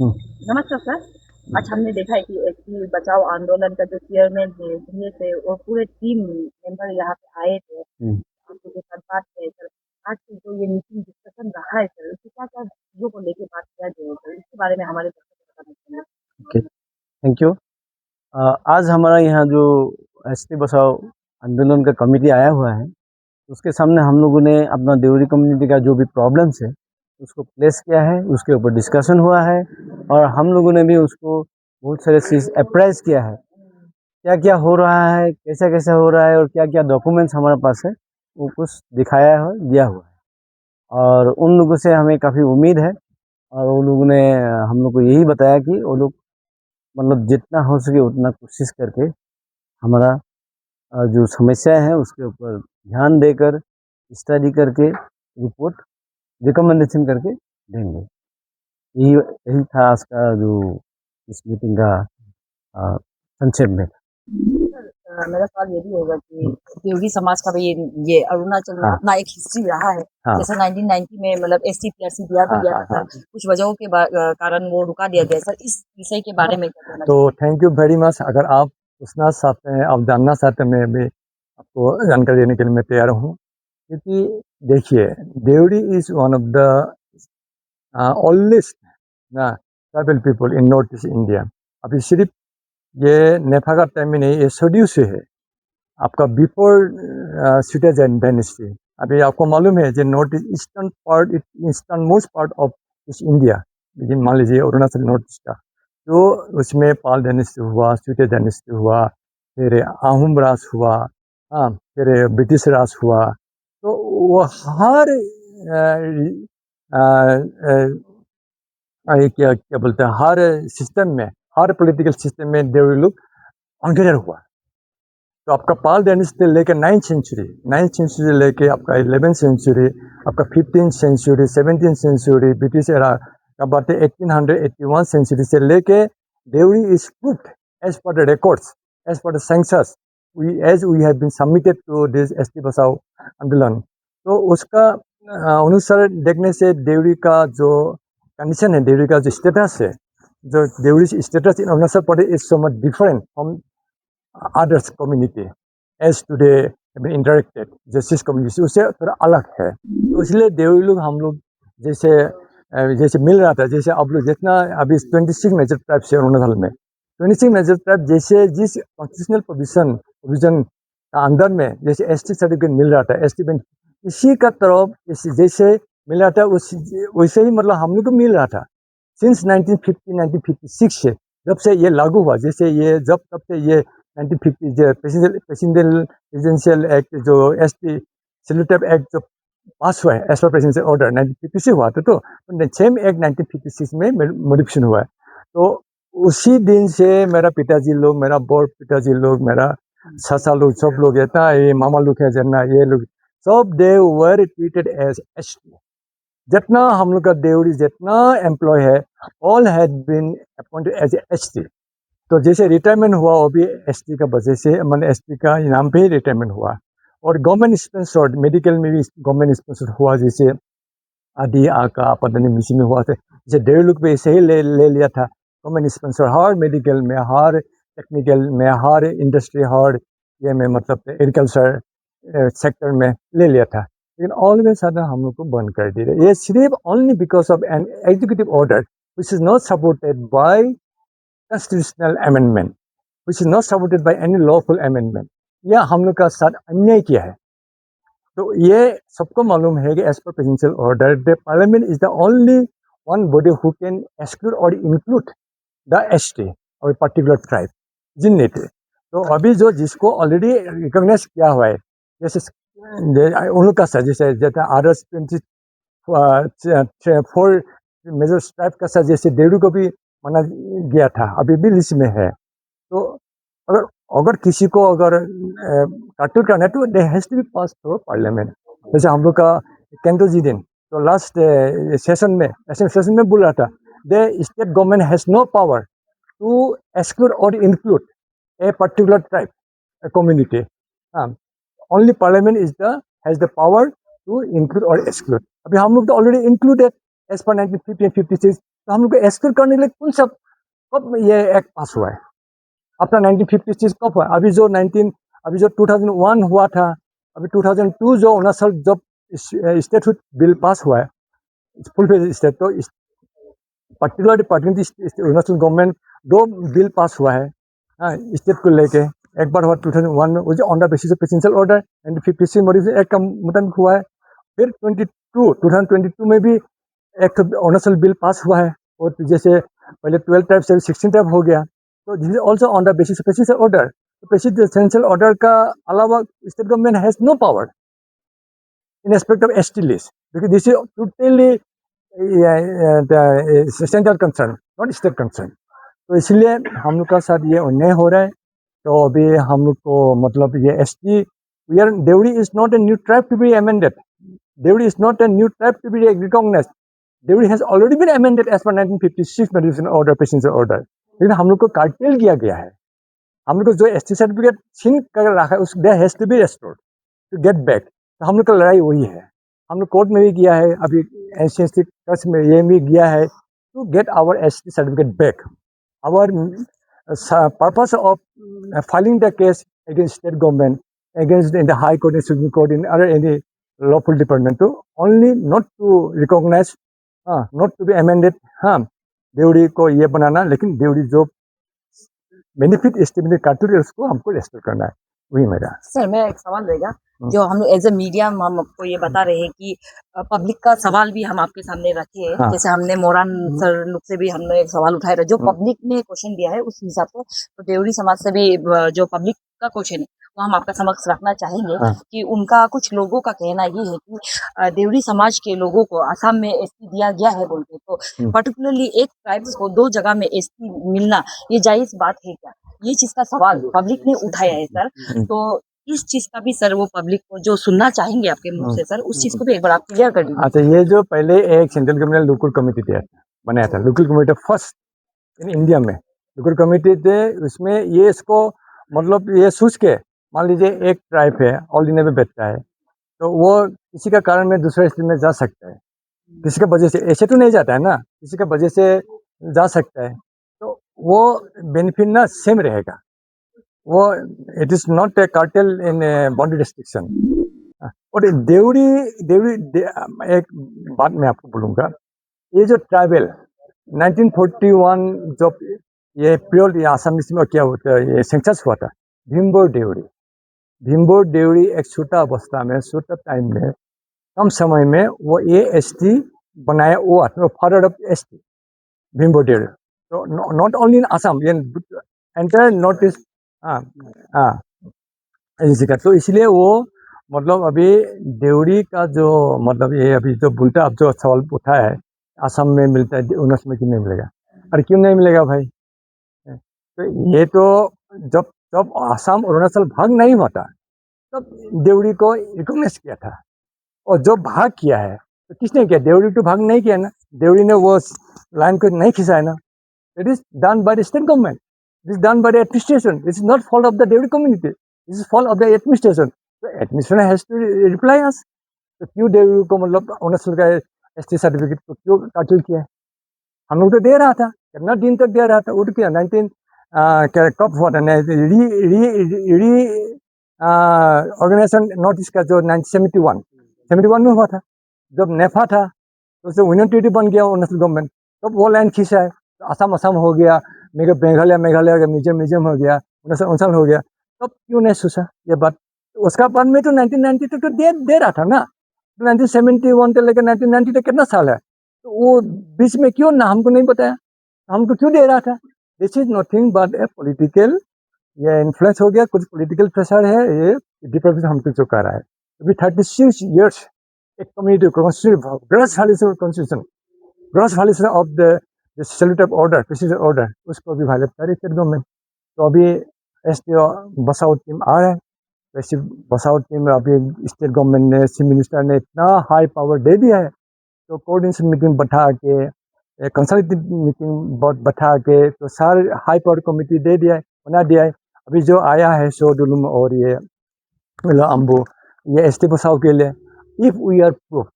हम्म। नमस्कार सर। आज हमने देखा है कि एसटी बचाओ आंदोलन का जो चेयरमैन थे जिनमें से वो पूरे टीम मेंबर यहाँ पे आए थे, हम्म। आपके के साथ बात है सर। आज की जो ये मीटिंग डिस्कशन रहा है सर, इससे क्या क्या चीजों को लेके बात किया गया है सर, इसके बारे में हमारे दर्शकों को बताना चाहिए। Okay, thank you. आज हमारा यहाँ जो एसटी बचाओ आंदोलन का कमेटी आया हुआ है, उसके सामने हम लोगों ने अपना देवरी कम्युनिटी का जो भी प्रॉब्लम्स है उसको प्लेस किया है, उसके ऊपर डिस्कशन हुआ है और हम लोगों ने भी उसको बहुत सारे चीज़ अप्राइज किया है, क्या क्या हो रहा है, कैसा कैसा हो रहा है और क्या क्या डॉक्यूमेंट्स हमारे पास है, वो कुछ दिखाया है, दिया हुआ है। और उन लोगों से हमें काफ़ी उम्मीद है और वो लोगों ने हम लोग को यही बताया कि वो लोग मतलब जितना हो सके उतना कोशिश करके हमारा जो समस्या है उसके ऊपर ध्यान देकर स्टडी करके रिपोर्ट रिकमेंडेशन करके देंगे। यही यही था आज का जो इस मीटिंग का संक्षेप में। सर, मेरा सवाल ये भी होगा कि देवरी समाज का भी ये अरुणाचल में हाँ अपना एक हिस्ट्री रहा है। हाँ जैसे 1990 में मतलब एसटी पीआरसी दिया भी हाँ गया हाँ था, हाँ। कुछ वजहों के कारण वो रुका दिया गया सर, इस विषय के बारे में क्या कहना तो चाहिए। Thank you very much. अगर आप पूछना चाहते हैं, आप जानना चाहते हैं, मैं भी आपको जानकारी देने के लिए मैं तैयार हूँ। क्योंकि देखिए, Deori is one of the oldest tribal people in north east India. अभी सिर्फ ये नेफा का टाइम में नहीं, ये सदियों से है, आपका बिफोर सिटीजन डायनेस्टी। अभी आपको मालूम है जो north eastern part, eastern most part of इस इंडिया, लेकिन मान लीजिए अरुणाचल नॉर्थ ईस्ट का, तो उसमें पाल डायनेस्टी हुआ, स्वीटे डायनेस्टी हुआ, फिर आहूम राज हुआ, हाँ, फिर ब्रिटिश राज हुआ। तो वो हर ये क्या क्या बोलते हैं, हर सिस्टम में, हर पॉलिटिकल सिस्टम में देवरी लोग अंग्रेजर हुआ। तो आपका पाल डायनेस्टी लेके 9th सेंचुरी लेके आपका 11th सेंचुरी, आपका 15th century, 17th century, British era का बात है 1881 सेंचुरी से लेके Deori is proved as per the records, as per the census, as we have been submitted to this ST बचाओ आंदोलन। तो उसका अनुसार देखने से देवरी का जो कंडीशन है, देवरी का जो स्टेटस है, जो Deori status in Arunachal Pradesh is so much different from others community as today interacted justice community उससे थोड़ा अलग है। तो इसलिए देवरी लोग हम लोग जैसे जैसे मिल रहा था, जैसे आप लोग जितना अभी 26 मेजर ट्राइब से अरुणाचल में 26 मेजर ट्राइब जैसे जिस कॉन्स्टिट्यूशनल प्रोविजन का अंदर में जैसे एसटी सर्टिफिकेट मिल रहा था, एसटी बैंक इसी का तरफ जैसे मिल रहा था, उस वैसे ही मतलब हम लोग को मिल रहा था सिंस 1950 1956 से, जब से ये लागू हुआ। जैसे ये जब तब से ये 1950 प्रेसिडेंशियल एक्ट जो एसटी सिलेक्टिव एक्ट जो पास हुआ है एज पर प्रेसिडेंशियल ऑर्डर 1950 से हुआ था, तो सेम एक्ट 1956 में मॉडिफिकेशन हुआ है। तो उसी दिन से मेरा पिताजी लोग, मेरा बड़ पिताजी लोग, मेरा चाचा लोग, सब लोग इतना, ये मामा लोग है जना, ये लोग सब they were treated as ST. जितना हम लोग का देवरी जितना एम्प्लॉय है, all had been appointed as ST. तो जैसे रिटायरमेंट हुआ वो भी एसटी का वजह से, मैंने एसटी का नाम पे ही रिटायरमेंट हुआ। और गवर्नमेंट स्पॉन्सर्ड मेडिकल में भी गवर्नमेंट स्पॉन्सर्ड हुआ, जैसे आदि आका पता नहीं मिसी में हुआ था, जैसे देवरी लोग पे ऐसे ही ले लिया था गवर्नमेंट स्पॉन्सर, हर मेडिकल में, हर टेक्निकल में, हर इंडस्ट्री, हर ये में मतलब एग्रीकल्चर सेक्टर में ले लिया था। लेकिन ऑल वे सडन हम लोग को बंद कर दिया। ये सिर्फ only because of an executive order which is not supported by constitutional amendment, which is not supported by any lawful amendment, या हम लोग का साथ अन्याय किया है। तो ये सबको मालूम है कि as per presidential order the parliament is the only one body who can exclude और इंक्लूड द एसटी और पर्टिकुलर ट्राइब जिन नेते। तो अभी जो जिसको ऑलरेडी रिकॉग्नाइज किया हुआ है, जैसे उन लोग का सर जैसे आरएस 24 मेजर ट्राइब का सर, जैसे देवरी को भी माना गया था, अभी भी लिस्ट में है। तो अगर अगर किसी को अगर काटूट करना है तो they has to be pass through parliament. जैसे हम लोग का केंद्र जी दिन तो लास्ट सेशन में सेशन में बोल रहा था, the state government has no power to exclude और include a particular tribe community. Only Parliament is the has the power to include or exclude. अभी हम लोग तो ऑलरेडी इंक्लूडेड एज पर 1950 56 तो हम लोग को एक्सक्लूड करने के लिए कौन सा कब ये एक्ट पास हुआ है? अपना 1956 कब हुआ? अभी जो 2001 हुआ था, अभी 2002 जो अरुणाचल जब स्टेटहुड बिल पास हुआ है, फुल फ्लेज स्टेट, तो particularly Arunachal government 2 bill pass हुआ है स्टेट को लेके। एक बार हुआ 2001 में, वो जो on the basis of presidential order 1956 modification act का मुताबिक हुआ है। फिर 2022 में भी एक अरुणाचल बिल पास हुआ है, और जैसे पहले 12 टाइप से 16 टाइप हो गया, तो this is also on the basis of presidential order. तो प्रेसिडेंशियल ऑर्डर का अलावा state government has no power in respect of ST list, because this is totally the central concern, not state concern. तो इसलिए हम लोग का साथ ये अन्याय हो रहा है। तो अभी हम लोग को मतलब ये ST, Deori is not a new tribe to be amended, Deori is not a new tribe to be recognised, Deori has already been amended as per 1956 medicine order, presidential order. लेकिन हम लोग को कार्टेल किया गया है, हम लोग को जो ST सर्टिफिकेट छीन कर रखा है उस there has to be restored to get back. तो हम लोग का लड़ाई वही है, हम लोग कोर्ट में भी किया है, अभी एनसीएसटी केस में ये भी किया है, to get our ST certificate back. Our purpose of filing the case against state government, against in the high court, in supreme court, in other any lawful department, to only not to recognise, not to be amended, Deori को ये बनाना, लेकिन देवरी जो benefit estimate काटूर है उसको हमको restore करना है, वही मेरा। सर मेरा एक सवाल रहेगा, जो हम एज ए मीडिया हम आपको ये बता रहे हैं कि पब्लिक का सवाल भी हम आपके सामने रखे हैं, जैसे हमने मोरान सर लोग से भी हमने एक सवाल उठाया था, जो पब्लिक ने क्वेश्चन दिया है उस हिसाब से, तो देवरी समाज से भी जो पब्लिक का क्वेश्चन है वो हम आपका समक्ष रखना चाहेंगे कि उनका कुछ लोगों का कहना ये है कि देवरी समाज के लोगों को असम में ST दिया गया है बोलते, तो पर्टिकुलरली एक ट्राइब्स को 2 जगह में ST मिलना ये जायज बात है क्या? ये चीज का सवाल पब्लिक ने उठाया है सर। तो इस चीज का भी सर वो पब्लिक को जो सुनना चाहेंगे आपके मुंह से सर, उस चीज को भी एक बार आप क्लियर कर दीजिए। अच्छा, ये जो पहले एक सेंट्रल गवर्नमेंट लोकल कमिटी बनाया था, local committee first in India में लोकल कमिटी थे, उसमें ये इसको मतलब ये सोच के, मान लीजिए एक ट्राइब है ऑल इंडिया में बैठता है, तो वो किसी का कारण में दूसरे स्टेट में जा सकता है, किसी का वजह से, ऐसे तो नहीं जाता है ना, किसी का वजह से जा सकता है, तो वो बेनिफिट ना सेम रहेगा, वो it is not A cartel in boundary restriction. और एक बात मैं आपको बोलूँगा, ये जो ट्राइबल 1941 जब ये प्योर ये आसाम में क्या होता है, ये सेंसस हुआ था, भीमबोर देवरी एक छोटा अवस्था में, छोटा टाइम में, कम समय में वो ये ST बनाया हुआ, फादर ऑफ ST भीमबोर देवरी। तो not only in Assam, entire north east, इसी का, तो इसलिए वो मतलब अभी देवरी का जो मतलब ये अभी जो उल्टा अब जो सवाल उठाया है, असम में मिलता है, अरुणाचल में क्यों नहीं मिलेगा? अरे क्यों नहीं मिलेगा भाई? तो ये तो जब जब असम अरुणाचल भाग नहीं हुआ था तब देवरी को रिकॉग्नाइज किया था, और जो भाग किया है तो किसने किया? देवरी तो भाग नहीं किया ना, देवरी ने वो लाइन को नहीं खिंचाया ना, it is done by the state government, it is done by the administration, it is not fault of the Deori community, it is fault of the administration. तो administration has to reply us. तो क्यों देवरी को मतलब अरुणाचल का ST certificate को क्यों काटिल किया है? हम लोग तो दे रहा था, कितना दिन तक दे रहा था, वो तो क्या 19 कब हुआ था, ऑर्गेनाइजेशन नॉर्थ ईस्ट का जो 1971 में हुआ था, जब नेफा था तो उससे यूनियन टेरिटरी बन गया अरुणाचल गवर्नमेंट, तब वो लाइन खींचा है, तो असम हो गया, मेघालय का म्यूजियम हो गया, अरुणाचल हो गया, तब क्यों नहीं सोचा ये बात? उसका बाद में तो 1990 तक तो दे रहा था ना, 1971 से लेकर 1990 तक कितना साल है, तो वो बीच में क्यों ना हमको नहीं बताया, हमको क्यों दे रहा था? This is nothing but A political, ये इन्फ्लुएंस हो गया, कुछ पॉलिटिकल प्रेशर है, ये डिप्रेशन हमको जो कर रहा है। अभी 36 ईयर्स एक community gross violation of the salutary order, presidential order, उसको भी वायलेट कर रही स्टेट गवर्नमेंट। तो अभी ST बसाउ टीम आ रहा है, वैसे बसाउ टीम अभी स्टेट गवर्नमेंट ने, चीफ मिनिस्टर ने इतना हाई पावर दे दिया है, तो कोऑर्डिनेशन मीटिंग बैठा के, कंसल्टेटिव मीटिंग बैठा के, तो सारे हाई पावर कमेटी दे दिया है, बना दिया है। अभी जो आया है सोडुलुम और ये अम्बू, ये ST बसाव के लिए, इफ वी आर प्रूफ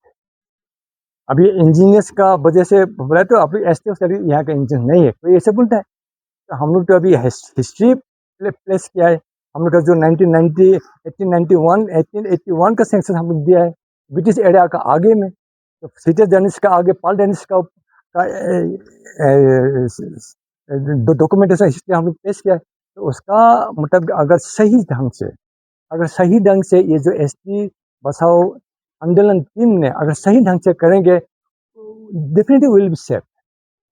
अभी इंजीनियर्स का वजह से बोला तो अभी एसटी यहाँ का इंजीनियर नहीं है, कोई ऐसे बोलता है। तो हम लोग तो अभी हिस्ट्री प्लेस किया है। हम लोग का जो 1990 1881 का सेंसस हम लोग दिया है ब्रिटिश एरिया का आगे में। तो सीटर जर्नलिस्ट का आगे पाल डेनिस का डॉक्यूमेंटेशन हिस्ट्री हम लोग पेश किया है। तो उसका मतलब अगर सही ढंग से ये जो एसटी बचाओ आंदोलन टीम ने अगर सही ढंग से करेंगे डेफिनेटली विल बी सेफ।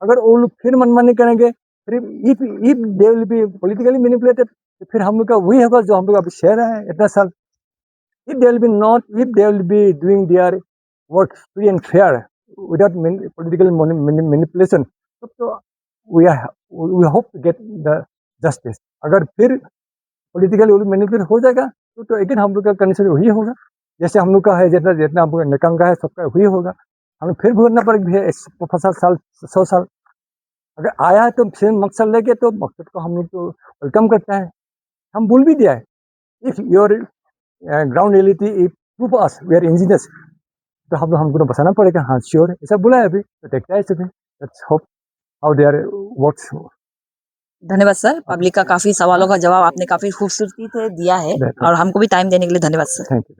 अगर वो लोग फिर मनमानी करेंगे, फिर if they will be politically manipulated, तो फिर हम लोग का वही होगा जो हम लोग अभी सह रहे हैं इतना साल। If they will be doing their work free and fair without political manipulation, तो we hope to get the justice. अगर फिर पॉलिटिकली मैनिपुलेट हो जाएगा तो अगेन हम लोग का कंडीशन वही होगा जैसे हम लोग का है, जितना हम लोग निकंग का है सबका वही होगा। हमें फिर भुगतना पड़ेगा 50 साल 100 साल। अगर आया है तो फिर मकसद लेके तो मकसद को हम लोग तो वेलकम करता है। हम बोल भी दिया है if your ground reality if proof us we are engineers, तो हमको तो बताना पड़ेगा। हाँ श्योर ऐसा बोला है अभी, तो देखता है सभी। Let's hope how they are works. धन्यवाद सर, पब्लिक का काफी सवालों का जवाब आपने काफी खूबसूरती से दिया है और हमको भी टाइम देने के लिए धन्यवाद सर। Thank you.